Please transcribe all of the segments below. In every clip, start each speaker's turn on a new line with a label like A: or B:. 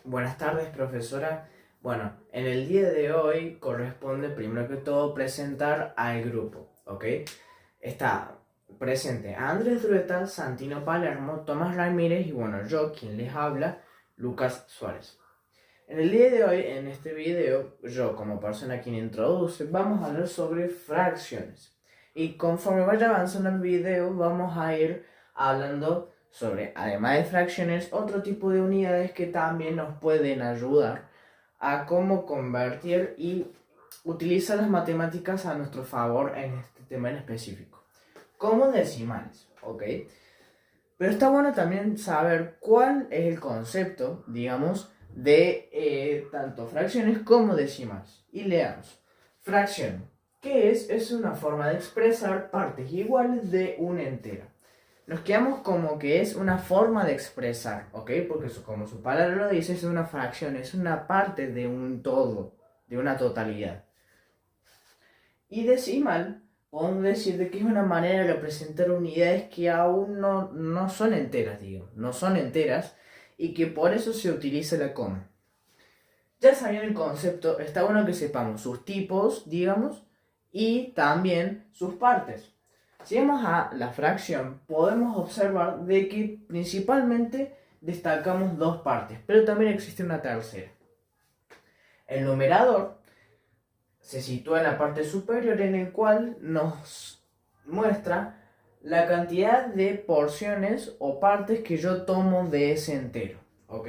A: Buenas tardes, profesora. Bueno, en el día de hoy corresponde primero que todo presentar al grupo, ¿ok? Está presente Andrés Drueta, Santino Palermo, Tomás Ramírez y bueno, yo quien les habla, Lucas Suárez. En el día de hoy, en este video, yo como persona quien introduce, vamos a hablar sobre fracciones. Y conforme vaya avanzando el video, vamos a ir hablando sobre, además de fracciones, otro tipo de unidades que también nos pueden ayudar a cómo convertir y utilizar las matemáticas a nuestro favor en este tema en específico. Como decimales, ¿ok? Pero está bueno también saber cuál es el concepto, digamos, de tanto fracciones como decimales. Y leamos. Fracción. ¿Qué es? Es una forma de expresar partes iguales de una entera. Nos quedamos como que es una forma de expresar, ¿ok? Porque como su palabra lo dice, es una fracción, es una parte de un todo, de una totalidad. Y decimal, podemos decir de que es una manera de representar unidades que aún no son enteras, digo, no son enteras, y que por eso se utiliza la coma. Ya sabiendo el concepto, está bueno que sepamos sus tipos, digamos, y también sus partes. Si vamos a la fracción, podemos observar de que principalmente destacamos dos partes, pero también existe una tercera. El numerador se sitúa en la parte superior, en el cual nos muestra la cantidad de porciones o partes que yo tomo de ese entero, ¿ok?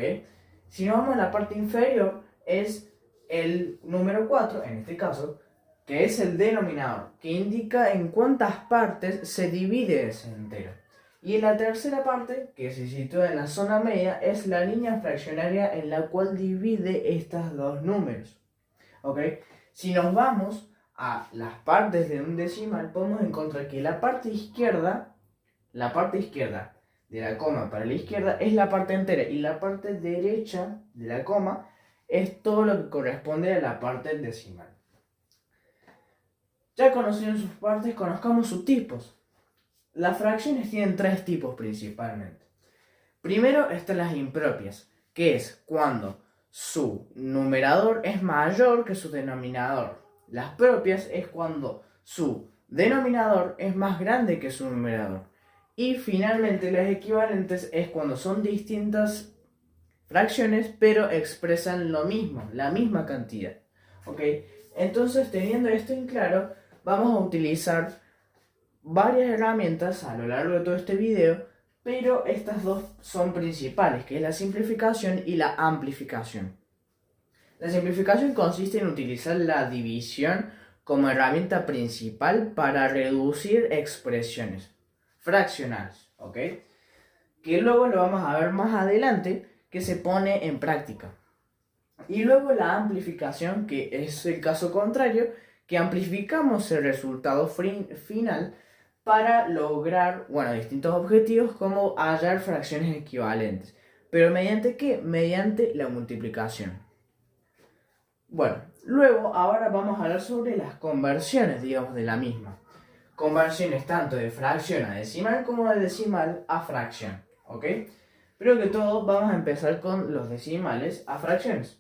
A: Si nos vamos a la parte inferior, es el número 4, en este caso, que es el denominador, que indica en cuántas partes se divide ese entero. Y en la tercera parte, que se sitúa en la zona media, es la línea fraccionaria en la cual divide estos dos números, ¿ok? Si nos vamos a las partes de un decimal, podemos encontrar que la parte izquierda de la coma para la izquierda es la parte entera y la parte derecha de la coma es todo lo que corresponde a la parte decimal. Ya conociendo sus partes, conozcamos sus tipos. Las fracciones tienen tres tipos principalmente. Primero están las impropias, que es cuando su numerador es mayor que su denominador. Las propias es cuando su denominador es más grande que su numerador. Y finalmente las equivalentes es cuando son distintas fracciones pero expresan lo mismo, la misma cantidad. ¿Ok? Entonces, teniendo esto en claro, vamos a utilizar varias herramientas a lo largo de todo este video, pero estas dos son principales, que es la simplificación y la amplificación. La simplificación consiste en utilizar la división como herramienta principal para reducir expresiones fraccionales, ¿ok? Que luego lo vamos a ver más adelante, que se pone en práctica. Y luego la amplificación, que es el caso contrario, que amplificamos el resultado final para lograr, bueno, distintos objetivos como hallar fracciones equivalentes. ¿Pero mediante qué? Mediante la multiplicación. Bueno, luego ahora vamos a hablar sobre las conversiones, digamos, de la misma. Conversiones tanto de fracción a decimal como de decimal a fracción, ¿ok? Primero que todo vamos a empezar con los decimales a fracciones.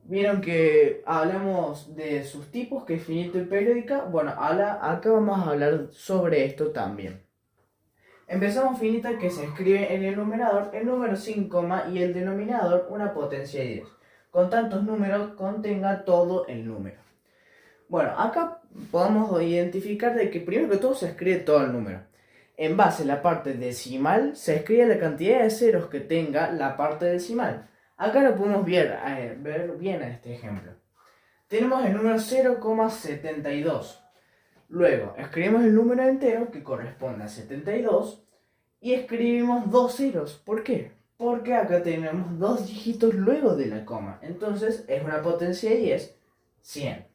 A: Vieron que hablamos de sus tipos, que es finita y periódica. Bueno, acá vamos a hablar sobre esto también. Empezamos finita, que se escribe en el numerador el número sin coma y el denominador una potencia de 10. Con tantos números contenga todo el número. Bueno, acá podemos identificar de que primero que todo se escribe todo el número. En base a la parte decimal se escribe la cantidad de ceros que tenga la parte decimal. Acá lo podemos ver bien en este ejemplo. Tenemos el número 0,72. Luego escribimos el número entero que corresponde a 72 y escribimos dos ceros. ¿Por qué? Porque acá tenemos dos dígitos luego de la coma. Entonces es una potencia de 10, 100.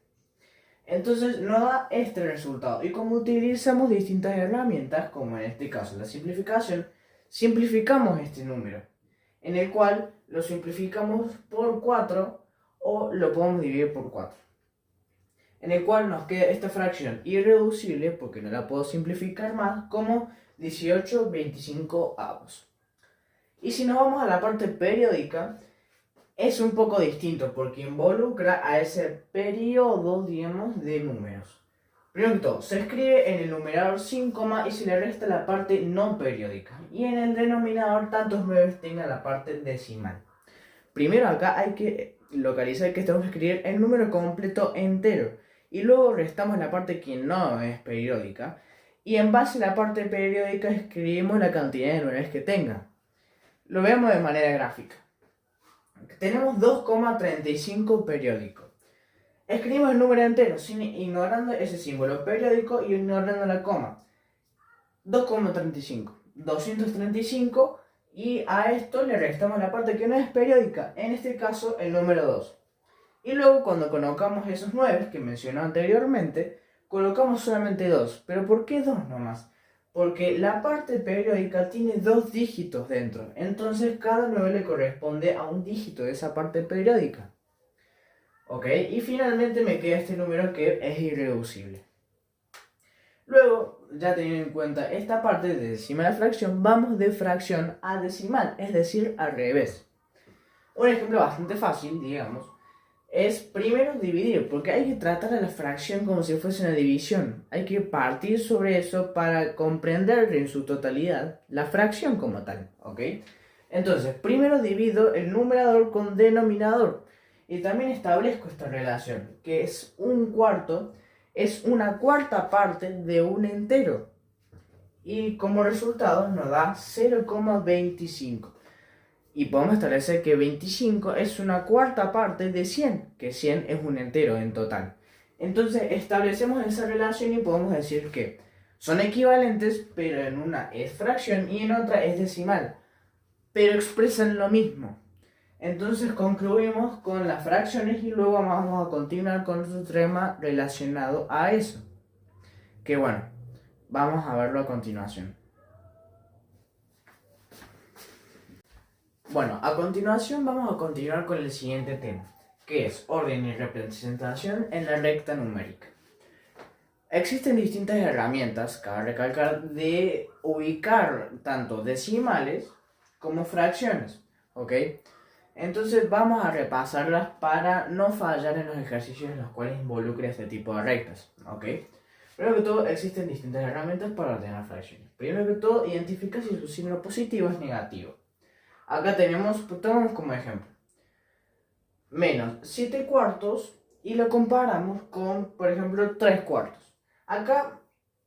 A: Entonces nos da este resultado. Y como utilizamos distintas herramientas, como en este caso la simplificación, simplificamos este número, en el cual lo simplificamos por 4 o lo podemos dividir por 4. En el cual nos queda esta fracción irreducible, porque no la puedo simplificar más, como 18/25. Y si nos vamos a la parte periódica, es un poco distinto porque involucra a ese periodo, digamos, de números. Primero que todo, se escribe en el numerador sin coma y se le resta la parte no periódica. Y en el denominador tantos 9 tenga la parte decimal. Primero acá hay que localizar que estamos a escribir el número completo entero. Y luego restamos la parte que no es periódica. Y en base a la parte periódica escribimos la cantidad de 9 que tenga. Lo veamos de manera gráfica. Tenemos 2,35 periódico. Escribimos el número entero, ignorando ese símbolo periódico y ignorando la coma. 2,35. 235 y a esto le restamos la parte que no es periódica, en este caso el número 2. Y luego cuando colocamos esos 9 que mencioné anteriormente, colocamos solamente 2. ¿Pero por qué 2 nomás? Porque la parte periódica tiene 2 dígitos dentro, entonces cada 9 le corresponde a un dígito de esa parte periódica. ¿Ok? Y finalmente me queda este número que es irreducible. Luego, ya teniendo en cuenta esta parte de decimal a fracción, vamos de fracción a decimal, es decir, al revés. Un ejemplo bastante fácil, digamos, es primero dividir, porque hay que tratar a la fracción como si fuese una división. Hay que partir sobre eso para comprender en su totalidad la fracción como tal, ¿ok? Entonces, primero divido el numerador con denominador y también establezco esta relación, que es un cuarto, es una cuarta parte de un entero. Y como resultado nos da 0,25. Y podemos establecer que 25 es una cuarta parte de 100, que 100 es un entero en total. Entonces establecemos esa relación y podemos decir que son equivalentes, pero en una es fracción y en otra es decimal, pero expresan lo mismo. Entonces concluimos con las fracciones y luego vamos a continuar con otro tema relacionado a eso. Que bueno, vamos a verlo a continuación. Bueno, a continuación vamos a continuar con el siguiente tema, que es orden y representación en la recta numérica. Existen distintas herramientas, cabe recalcar, de ubicar tanto decimales como fracciones, ¿ok? Entonces vamos a repasarlas para no fallar en los ejercicios en los cuales involucre este tipo de rectas, ¿ok? Primero que todo, existen distintas herramientas para ordenar fracciones. Primero que todo, identifica si su signo positivo es negativo. Acá tomamos como ejemplo, menos 7 cuartos y lo comparamos con, por ejemplo, 3 cuartos. Acá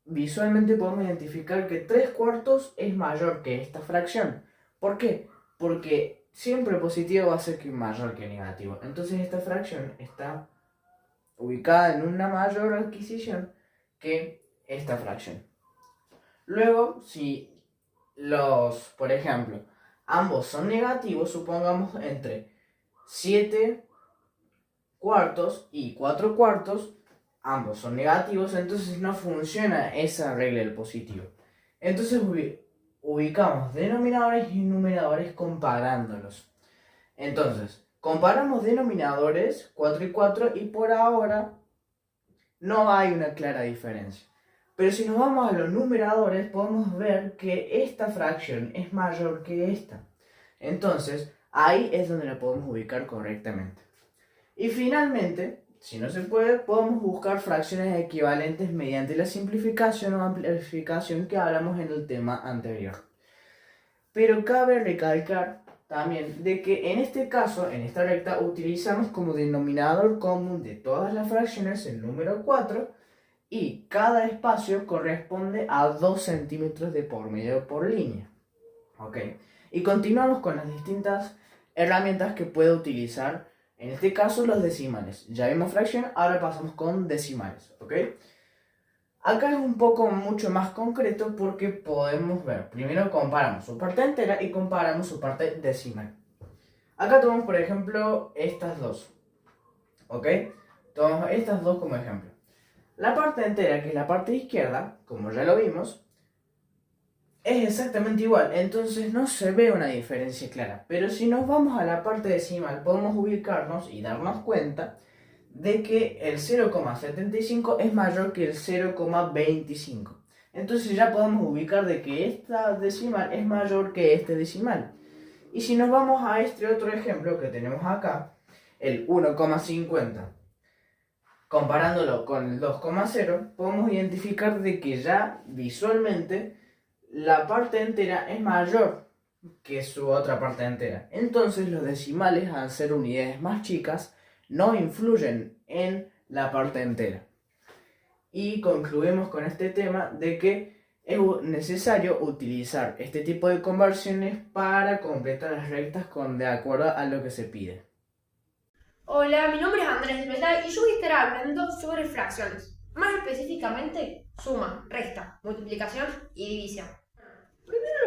A: visualmente podemos identificar que 3 cuartos es mayor que esta fracción. ¿Por qué? Porque siempre positivo va a ser mayor que negativo. Entonces esta fracción está ubicada en una mayor adquisición que esta fracción. Luego, si por ejemplo, ambos son negativos, supongamos entre 7 cuartos y 4 cuartos, ambos son negativos, entonces no funciona esa regla del positivo. Entonces ubicamos denominadores y numeradores comparándolos. Entonces, comparamos denominadores 4 y 4 y por ahora no hay una clara diferencia. Pero si nos vamos a los numeradores, podemos ver que esta fracción es mayor que esta. Entonces, ahí es donde la podemos ubicar correctamente. Y finalmente, si no se puede, podemos buscar fracciones equivalentes mediante la simplificación o amplificación que hablamos en el tema anterior. Pero cabe recalcar también de que en este caso, en esta recta, utilizamos como denominador común de todas las fracciones el número 4 y cada espacio corresponde a 2 centímetros de por medio por línea. ¿Ok? Y continuamos con las distintas herramientas que puede utilizar, en este caso los decimales. Ya vimos fracción, ahora pasamos con decimales. ¿Ok? Acá es un poco mucho más concreto porque podemos ver, primero comparamos su parte entera y comparamos su parte decimal. Acá tomamos por ejemplo estas dos. ¿Ok? Tomamos estas dos como ejemplo. La parte entera, que es la parte izquierda, como ya lo vimos, es exactamente igual, entonces no se ve una diferencia clara. Pero si nos vamos a la parte decimal, podemos ubicarnos y darnos cuenta de que el 0,75 es mayor que el 0,25. Entonces ya podemos ubicar de que esta decimal es mayor que este decimal. Y si nos vamos a este otro ejemplo que tenemos acá, el 1,50, comparándolo con el 2,0, podemos identificar de que ya visualmente la parte entera es mayor que su otra parte entera. Entonces los decimales, al ser unidades más chicas, no influyen en la parte entera. Y concluimos con este tema de que es necesario utilizar este tipo de conversiones para completar las rectas de acuerdo a lo que se pide.
B: Hola, mi nombre es Andrés de Verdad y yo voy a estar hablando sobre fracciones, más específicamente suma, resta, multiplicación y división.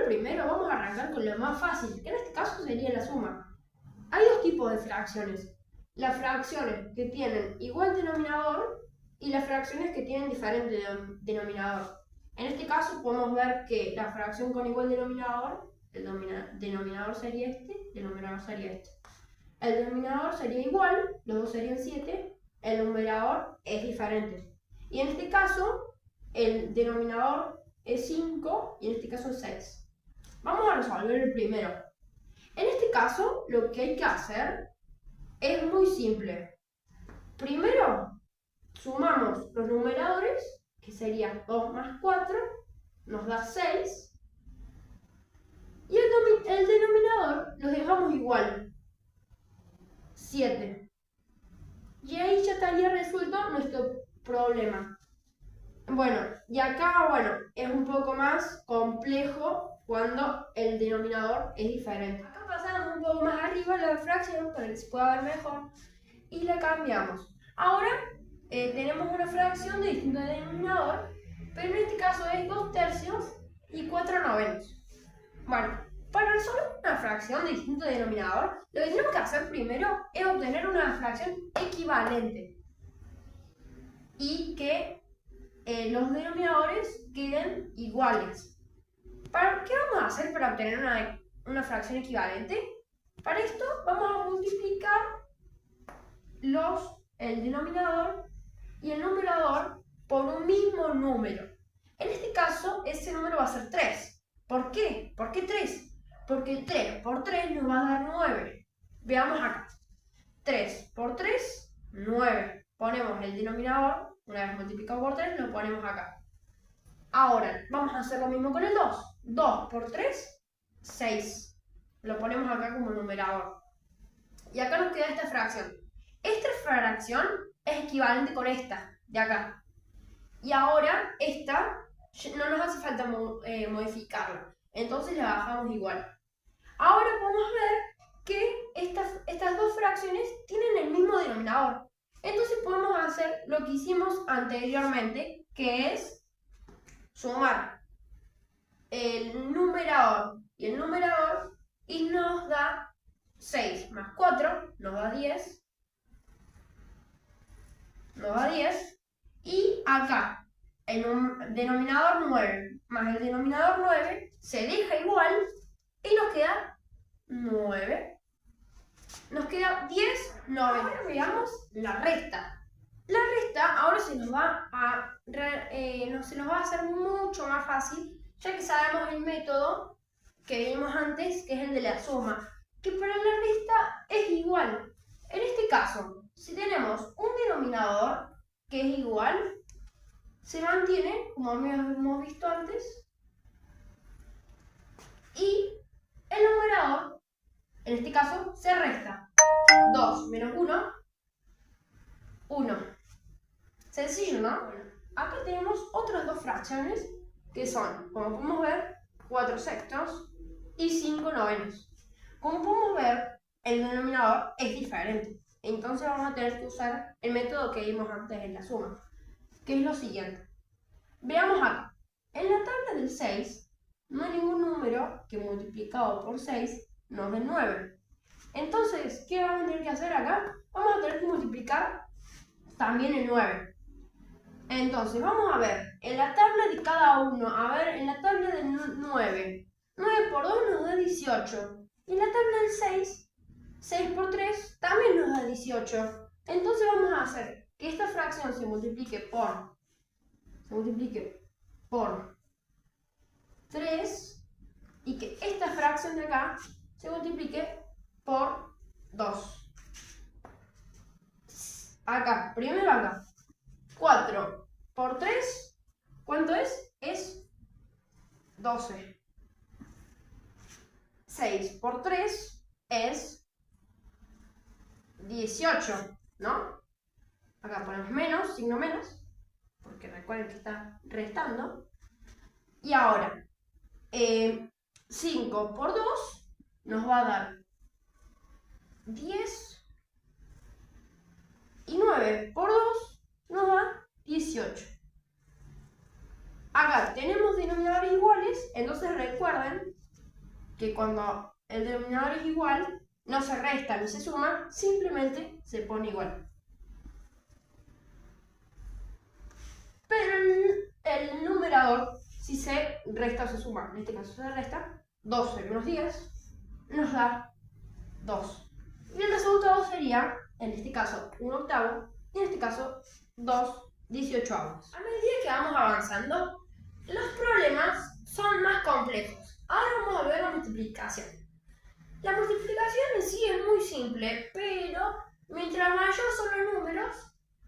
B: Primero vamos a arrancar con lo más fácil, que en este caso sería la suma. Hay dos tipos de fracciones, las fracciones que tienen igual denominador y las fracciones que tienen diferente denominador. En este caso podemos ver que la fracción con igual denominador, el denominador sería este, el numerador sería este. El denominador sería igual, los dos serían 7, el numerador es diferente. Y en este caso, el denominador es 5 y en este caso es 6. Vamos a resolver el primero. En este caso, lo que hay que hacer es muy simple. Primero, sumamos los numeradores, que serían 2 más 4, nos da 6. Y el denominador los dejamos igual, 7. Y ahí ya estaría resuelto nuestro problema. Bueno, y acá, es un poco más complejo cuando el denominador es diferente. Acá pasamos un poco más arriba la fracción para que se pueda ver mejor y la cambiamos. Ahora tenemos una fracción de distinto denominador, pero en este caso es 2/3 y 4/9. Bueno, para resolver una fracción de distinto denominador, lo que tenemos que hacer primero es obtener una fracción equivalente y que los denominadores queden iguales. ¿Qué vamos a hacer para obtener una fracción equivalente? Para esto vamos a multiplicar el denominador y el numerador por un mismo número. En este caso, ese número va a ser 3. ¿Por qué? ¿Por qué 3? Porque 3 por 3 nos va a dar 9. Veamos acá. 3 por 3, 9. Ponemos el denominador, una vez multiplicado por 3, lo ponemos acá. Ahora, vamos a hacer lo mismo con el 2. 2 por 3, 6. Lo ponemos acá como numerador. Y acá nos queda esta fracción. Esta fracción es equivalente con esta, de acá. Y ahora, esta no nos hace falta modificarla. Entonces la bajamos igual. Ahora podemos ver que estas dos fracciones tienen el mismo denominador. Entonces podemos hacer lo que hicimos anteriormente, que es sumar el numerador y el numerador y nos da 6 más 4, nos da 10. Nos da 10. Y acá, el denominador 9 más el denominador 9 se deja igual y nos queda 9. Nos queda 10, 9. Ahora veamos la resta. La resta ahora se nos va a hacer mucho más fácil, ya que sabemos el método que vimos antes, que es el de la suma, que para la resta es igual. En este caso, si tenemos un denominador que es igual, se mantiene, como hemos visto antes, y el numerador, en este caso, se resta. 2 menos 1, 1. Sencillo, ¿no? Bueno, acá tenemos otras dos fracciones que son, como podemos ver, 4/6 y 5/9. Como podemos ver, el denominador es diferente. Entonces vamos a tener que usar el método que vimos antes en la suma, que es lo siguiente. Veamos acá. En la tabla del 6 no hay ningún número que multiplicado por 6 nos dé 9. Entonces, ¿qué vamos a tener que hacer acá? Vamos a tener que multiplicar también el 9. Entonces, vamos a ver, en la tabla de cada uno, en la tabla del 9, 9 por 2 nos da 18. Y en la tabla del 6, 6 por 3 también nos da 18. Entonces vamos a hacer que esta fracción se multiplique por 3 y que esta fracción de acá se multiplique por 2. Acá, primero acá. 4 por 3, ¿cuánto es? Es 12. 6 por 3 es 18, ¿no? Acá ponemos menos, signo menos, porque recuerden que está restando. Y ahora, 5 por 2 nos va a dar 10. Y 9 por 2 nos da 18. Acá tenemos denominadores iguales, entonces recuerden que cuando el denominador es igual, no se resta ni se suma, simplemente se pone igual. Pero el numerador, si se resta o se suma, en este caso se resta, 12 menos 10 nos da 2. Y el resultado sería, en este caso, 1/8, y en este caso, 2/18. A medida que vamos avanzando, los problemas son más complejos. Ahora vamos a ver la multiplicación. La multiplicación en sí es muy simple, pero mientras mayor son los números,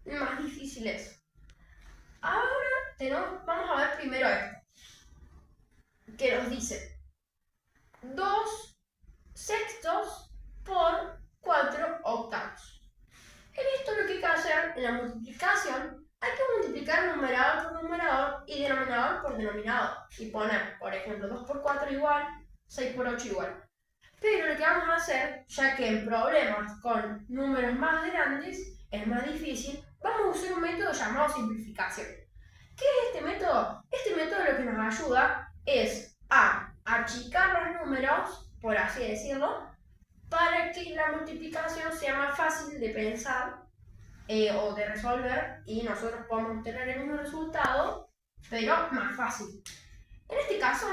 B: más difícil es. Ahora vamos a ver primero esto, que nos dice 2 sextos por 4 octavos. En esto lo que hay que hacer en la multiplicación, hay que multiplicar numerador por numerador y denominador por denominador. Y poner, por ejemplo, 2 por 4 igual, 6 por 8 igual. Pero lo que vamos a hacer, ya que en problemas con números más grandes es más difícil, vamos a usar un método llamado simplificación. ¿Qué es este método? Este método lo que nos ayuda es a achicar los números, por así decirlo, para que la multiplicación sea más fácil de pensar o de resolver y nosotros podamos obtener el mismo resultado, pero más fácil. En este caso,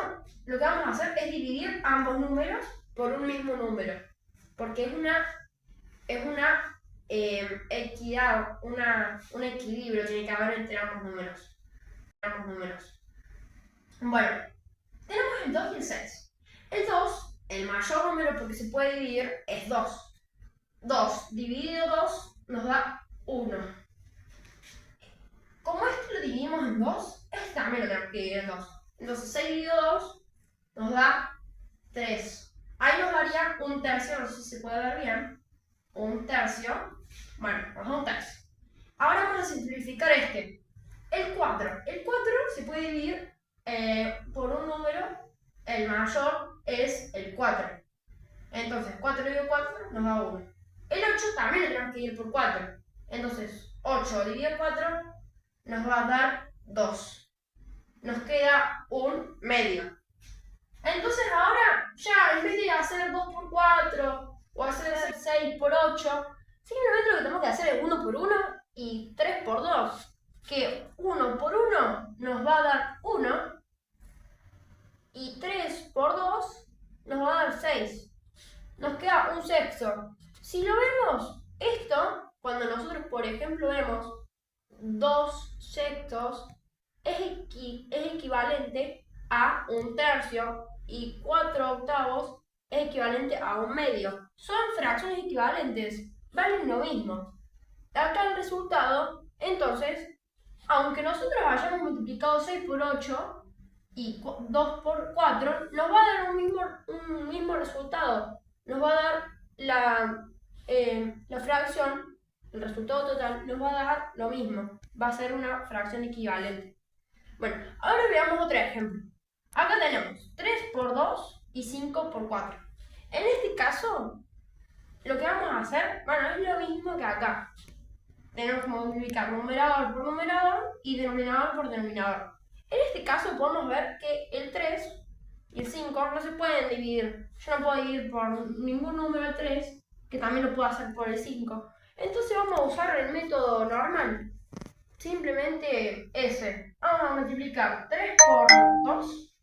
B: lo que vamos a hacer es dividir ambos números por un mismo número, porque es una equidad, un equilibrio tiene que haber entre ambos números. Bueno, tenemos el 2 y el 6. El 2, el mayor número porque se puede dividir, es 2. 2 dividido 2 nos da 1. Como este lo dividimos en 2, este también lo tenemos que dividir en 2. Entonces 6 dividido 2 nos da 3. Ahí nos daría un tercio, no sé si se puede ver bien. Un tercio. Bueno, nos da un tercio. Ahora vamos a simplificar este. El 4. El 4 se puede dividir por un número. El mayor es el 4. Entonces 4 dividido 4 nos da 1. El 8 también lo tenemos que dividir por 4. Entonces 8 dividido 4 nos va a dar 2. Nos queda un medio. Entonces ahora ya en vez de hacer 2 por 4 o hacer 6 por 8, simplemente lo que tenemos que hacer es 1 por 1 y 3 por 2. Que 1 por 1 nos va a dar 1 y 3 por 2 nos va a dar 6. Nos queda un sexto. Si lo vemos, esto, cuando nosotros por ejemplo vemos 2 sextos, es equivalente a un tercio y 4 octavos es equivalente a un medio. Son fracciones equivalentes, valen lo mismo. Acá el resultado, entonces, aunque nosotros hayamos multiplicado 6 por 8 y 2 por 4, nos va a dar un mismo resultado. Nos va a dar la fracción, el resultado total, nos va a dar lo mismo. Va a ser una fracción equivalente. Bueno, ahora veamos otro ejemplo. Acá tenemos 3 por 2 y 5 por 4. En este caso, lo que vamos a hacer, bueno, es lo mismo que acá. Tenemos que multiplicar numerador por numerador y denominador por denominador. En este caso podemos ver que el 3 y el 5 no se pueden dividir. Yo no puedo dividir por ningún número el 3, que también lo puedo hacer por el 5. Entonces vamos a usar el método normal. Simplemente ese. Vamos a multiplicar 3 por 2,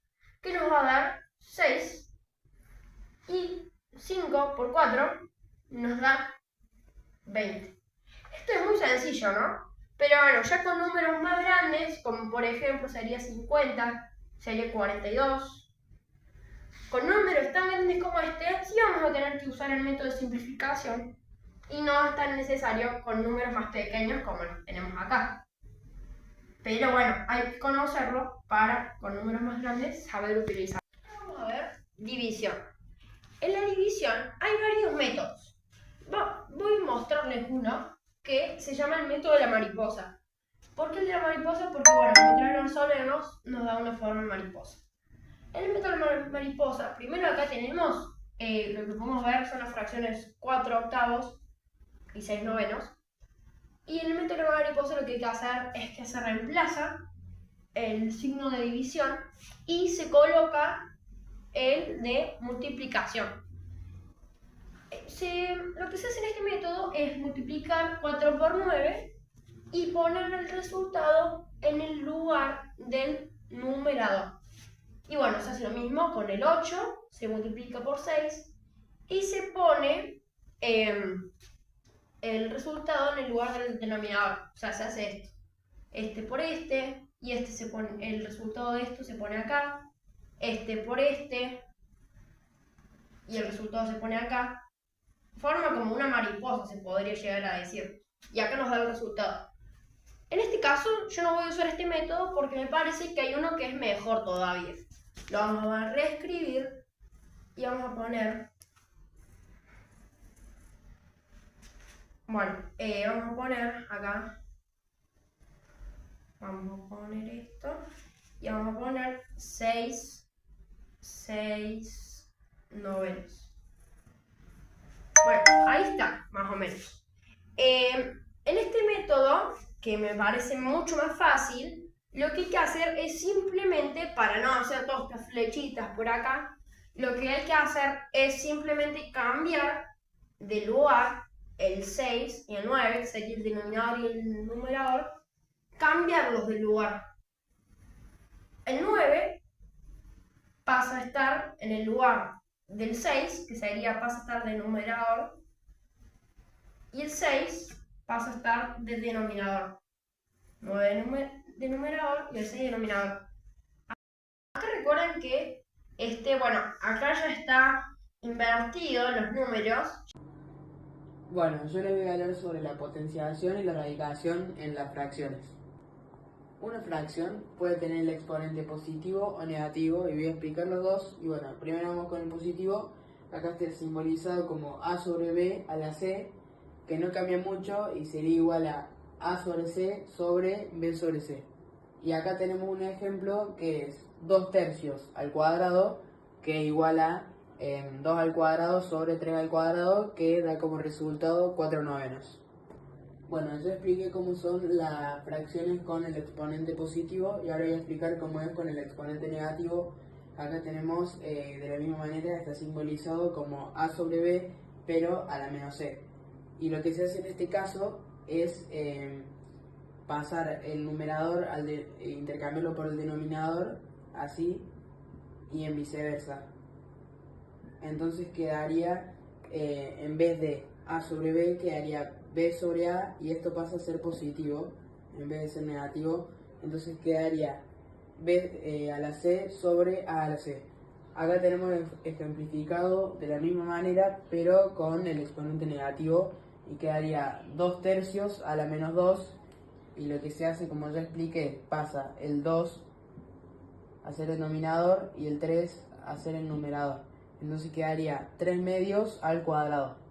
B: que nos va a dar 6. Y 5 por 4 nos da 20. Esto es muy sencillo, ¿no? Pero bueno, ya con números más grandes, como por ejemplo sería 50, sería 42, con números tan grandes como este, sí vamos a tener que usar el método de simplificación y no es tan necesario con números más pequeños como los que tenemos acá. Pero bueno, hay que conocerlo para con números más grandes saber utilizarlo. Vamos a ver división. En la división hay varios métodos. Voy a mostrarles uno que se llama el método de la mariposa. ¿Por qué el de la mariposa? Porque bueno, mientras lo resolvemos nos da una forma mariposa. En el método de la mariposa, primero acá tenemos, lo que podemos ver son las fracciones 4 octavos y 6 novenos. Y en el método de la mariposa lo que hay que hacer es que se reemplaza el signo de división y se coloca el de multiplicación. Lo que se hace en este método es multiplicar 4 por 9 y poner el resultado en el lugar del numerador. Y bueno, se hace lo mismo con el 8, se multiplica por 6 y se pone el resultado en el lugar del denominador. O sea, se hace esto. Este por este, y este se pone, el resultado de esto se pone acá, este por este, y el resultado se pone acá. Forma como una mariposa, se podría llegar a decir. Y acá nos da el resultado. En este caso, yo no voy a usar este método porque me parece que hay uno que es mejor todavía. Lo vamos a reescribir y vamos a poner... Bueno, vamos a poner acá... Vamos a poner esto y vamos a poner 6 novenos. Bueno, ahí está, más o menos. En este método, que me parece mucho más fácil, lo que hay que hacer es simplemente, para no hacer todas estas flechitas por acá, lo que hay que hacer es simplemente cambiar de lugar el 6 y el 9, que sería el denominador y el numerador, cambiarlos de lugar. El 9 pasa a estar en el lugar del 6, que pasa a estar de numerador, y el 6 pasa a estar de denominador. 9 de numerador y el 6 de denominador. Acá recuerden que bueno, acá ya está invertido los números.
A: Bueno, yo les voy a hablar sobre la potenciación y la radicación en las fracciones. Una fracción puede tener el exponente positivo o negativo y voy a explicar los dos. Y bueno, primero vamos con el positivo. Acá está simbolizado como a sobre b a la c, que no cambia mucho y sería igual a sobre c sobre b sobre c. Y acá tenemos un ejemplo que es 2 tercios al cuadrado, que es igual a 2 al cuadrado sobre 3 al cuadrado, que da como resultado 4 novenos. Bueno, yo expliqué cómo son las fracciones con el exponente positivo y ahora voy a explicar cómo es con el exponente negativo. Acá tenemos de la misma manera, está simbolizado como a sobre b, pero a la menos c. Y lo que se hace en este caso es pasar el numerador intercambiarlo por el denominador, así, y en viceversa. Entonces quedaría, en vez de a sobre b, quedaría b sobre a, y esto pasa a ser positivo en vez de ser negativo. Entonces quedaría b a la c sobre a la c. Acá tenemos ejemplificado de la misma manera, pero con el exponente negativo, y quedaría 2 tercios a la menos 2, y lo que se hace, como ya expliqué, pasa el 2 a ser el denominador y el 3 a ser el numerador. Entonces quedaría 3 medios al cuadrado.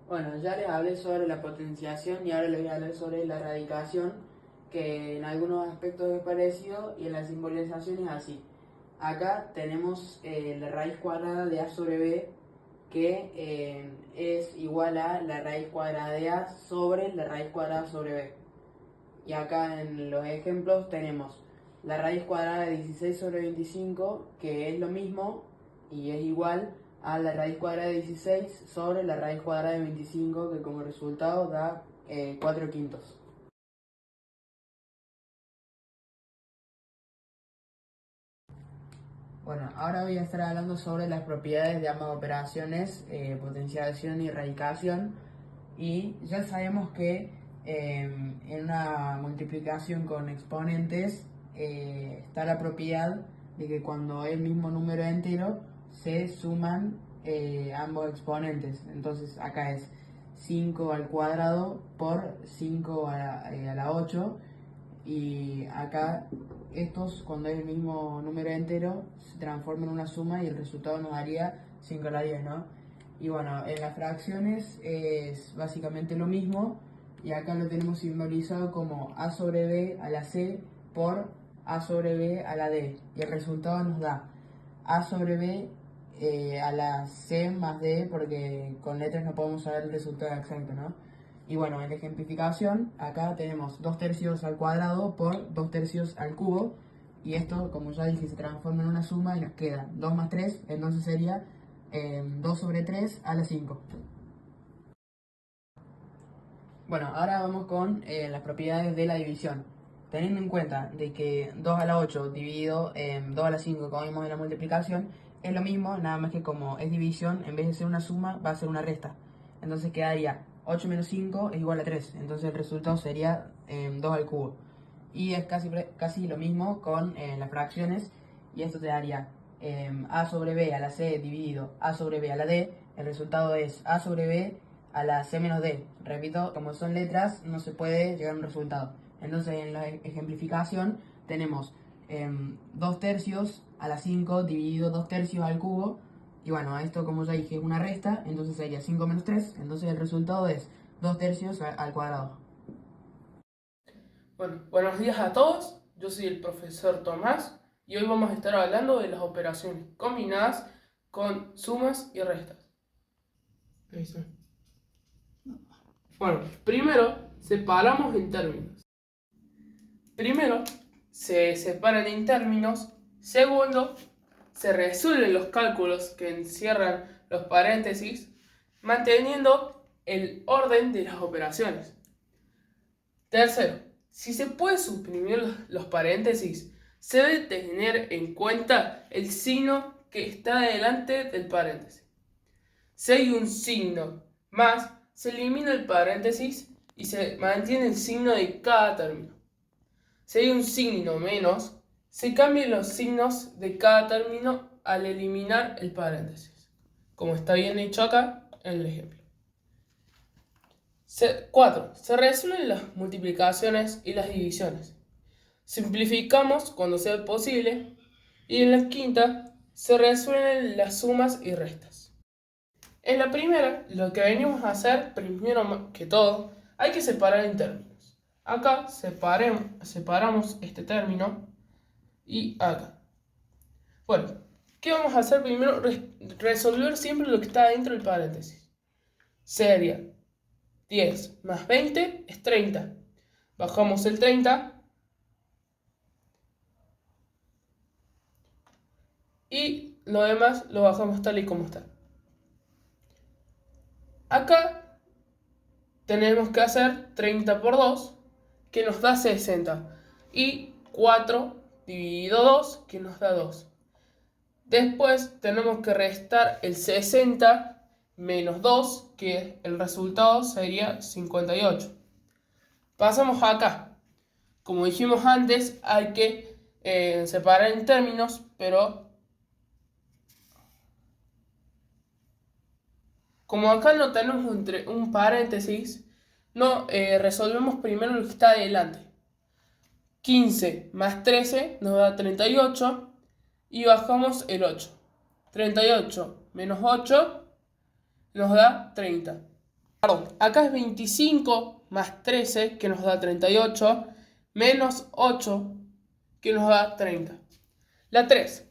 A: Bueno, ya les hablé sobre la potenciación y ahora les voy a hablar sobre la radicación, que en algunos aspectos es parecido y en la simbolización es así. Acá tenemos la raíz cuadrada de a sobre b, que es igual a la raíz cuadrada de a sobre la raíz cuadrada sobre b. Y acá en los ejemplos tenemos la raíz cuadrada de 16 sobre 25, que es lo mismo y es igual a la raíz cuadrada de 16 sobre la raíz cuadrada de 25, que como resultado da 4 quintos.
C: Bueno, ahora voy a estar hablando sobre las propiedades de ambas operaciones, potenciación y radicación. Y ya sabemos que en una multiplicación con exponentes está la propiedad de que cuando es el mismo número entero se suman ambos exponentes. Entonces acá es 5 al cuadrado por 5 a la 8. Y acá estos, cuando es el mismo número entero, se transforman en una suma y el resultado nos daría 5 a la 10, ¿no? Y bueno, en las fracciones es básicamente lo mismo, y acá lo tenemos simbolizado como a sobre b a la c por a sobre b a la d, y el resultado nos da a sobre b a la c más d, porque con letras no podemos saber el resultado exacto, ¿no? Y bueno, en la ejemplificación, acá tenemos 2 tercios al cuadrado por 2 tercios al cubo. Y esto, como ya dije, se transforma en una suma y nos queda 2 más 3, entonces sería 2 sobre 3 a la 5. Bueno, ahora vamos con las propiedades de la división. Teniendo en cuenta de que 2 a la 8 dividido en 2 a la 5, como vimos en la multiplicación, es lo mismo, nada más que como es división, en vez de ser una suma, va a ser una resta. Entonces quedaría 8 menos 5 es igual a 3. Entonces el resultado sería 2 al cubo. Y es casi lo mismo con las fracciones. Y esto te daría a sobre b a la c dividido a sobre b a la d. El resultado es a sobre b a la c menos d. Repito, como son letras, no se puede llegar a un resultado. Entonces en la ejemplificación tenemos 2 tercios a la 5 dividido 2 tercios al cubo. Y bueno, esto, como ya dije, es una resta, entonces sería 5 menos 3, entonces el resultado es 2 tercios al cuadrado.
D: Bueno, buenos días a todos, yo soy el profesor Tomás y hoy vamos a estar hablando de las operaciones combinadas con sumas y restas. Bueno, primero separamos en términos. Primero se separan en términos. Segundo, se resuelven los cálculos que encierran los paréntesis, manteniendo el orden de las operaciones. Tercero, si se puede suprimir los paréntesis, se debe tener en cuenta el signo que está delante del paréntesis. Si hay un signo más, se elimina el paréntesis y se mantiene el signo de cada término. Si hay un signo menos, se cambian los signos de cada término al eliminar el paréntesis, como está bien dicho acá en el ejemplo. 4. Se resuelven las multiplicaciones y las divisiones. Simplificamos cuando sea posible. Y en la quinta se resuelven las sumas y restas. En la primera, lo que venimos a hacer, primero que todo, hay que separar en términos. Acá separamos este término y acá. Bueno, ¿qué vamos a hacer primero? Resolver siempre lo que está dentro del paréntesis. Sería 10 más 20 es 30. Bajamos el 30 y lo demás lo bajamos tal y como está. Acá tenemos que hacer 30 por 2, que nos da 60. Y 4 dividido 2, que nos da 2. Después tenemos que restar el 60 menos 2, que el resultado sería 58. Pasamos acá. Como dijimos antes, hay que separar en términos, pero como acá no tenemos un paréntesis, no resolvemos primero lo que está adelante. 15 más 13 nos da 38 y bajamos el 8. 38 menos 8 nos da 30. Perdón, acá es 25 más 13 que nos da 38 menos 8 que nos da 30. La 3.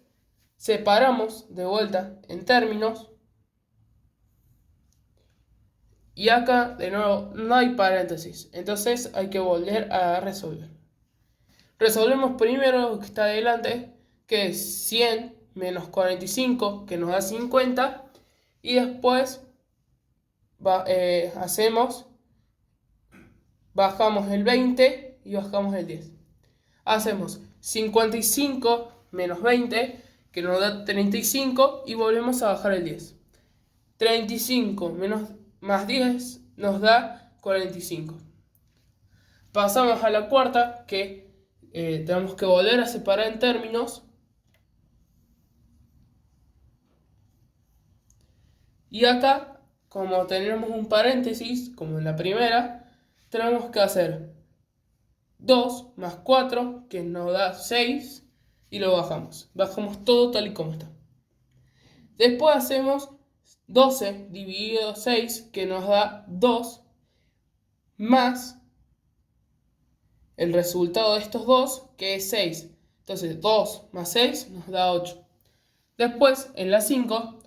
D: Separamos de vuelta en términos. Y acá de nuevo no hay paréntesis, entonces hay que volver a resolver. Resolvemos primero lo que está adelante, que es 100 menos 45, que nos da 50. Y después bajamos el 20 y bajamos el 10. Hacemos 55 menos 20, que nos da 35 y volvemos a bajar el 10. 35 más 10 nos da 45. Pasamos a la cuarta, que tenemos que volver a separar en términos. Y acá, como tenemos un paréntesis, como en la primera, tenemos que hacer 2 más 4, que nos da 6, y lo bajamos. Bajamos todo tal y como está. Después hacemos 12 dividido 6, que nos da 2, más el resultado de estos dos, que es 6. Entonces 2 más 6 nos da 8. Después, en la 5,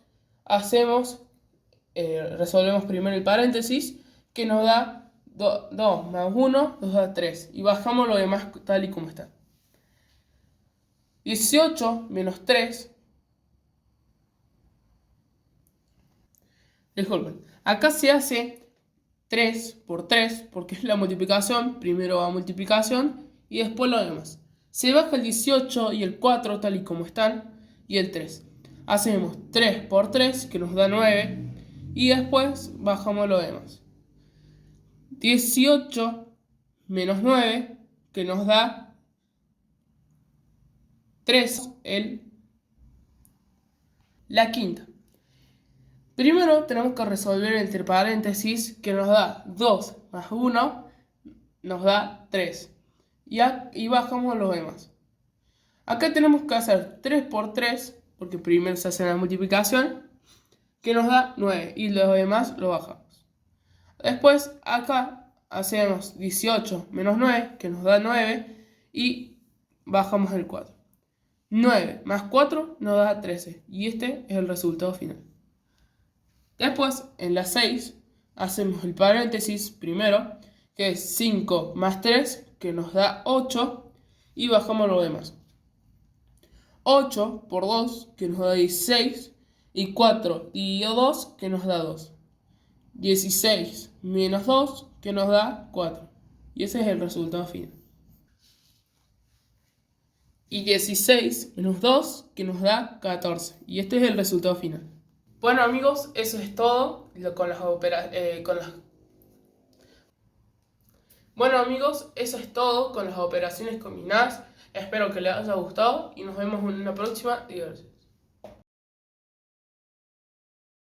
D: resolvemos primero el paréntesis, que nos da 2 más 1 nos da 3. Y bajamos lo demás tal y como está. 18 menos 3. Disculpen. Acá se hace 3 por 3 porque es la multiplicación. Primero va multiplicación y después lo demás. Se baja el 18 y el 4 tal y como están. Y el 3. Hacemos 3 por 3 que nos da 9. Y después bajamos lo demás. 18 menos 9 que nos da 3. La quinta. Primero tenemos que resolver entre paréntesis, que nos da 2 más 1 nos da 3. Y bajamos los demás. Acá tenemos que hacer 3 por 3, porque primero se hace la multiplicación, que nos da 9. Y los demás lo bajamos. Después acá hacemos 18 menos 9, que nos da 9. Y bajamos el 4. 9 más 4 nos da 13. Y este es el resultado final. Después, en la 6, hacemos el paréntesis primero, que es 5 más 3, que nos da 8, y bajamos lo demás. 8 por 2, que nos da 16, y 4 dividido 2, que nos da 2. 16 menos 2, que nos da 4. Y ese es el resultado final. Y 16 menos 2, que nos da 14. Y este es el resultado final. Bueno amigos, eso es todo Bueno amigos, eso es todo con las operaciones combinadas. Espero que les haya gustado y nos vemos en una próxima diversión.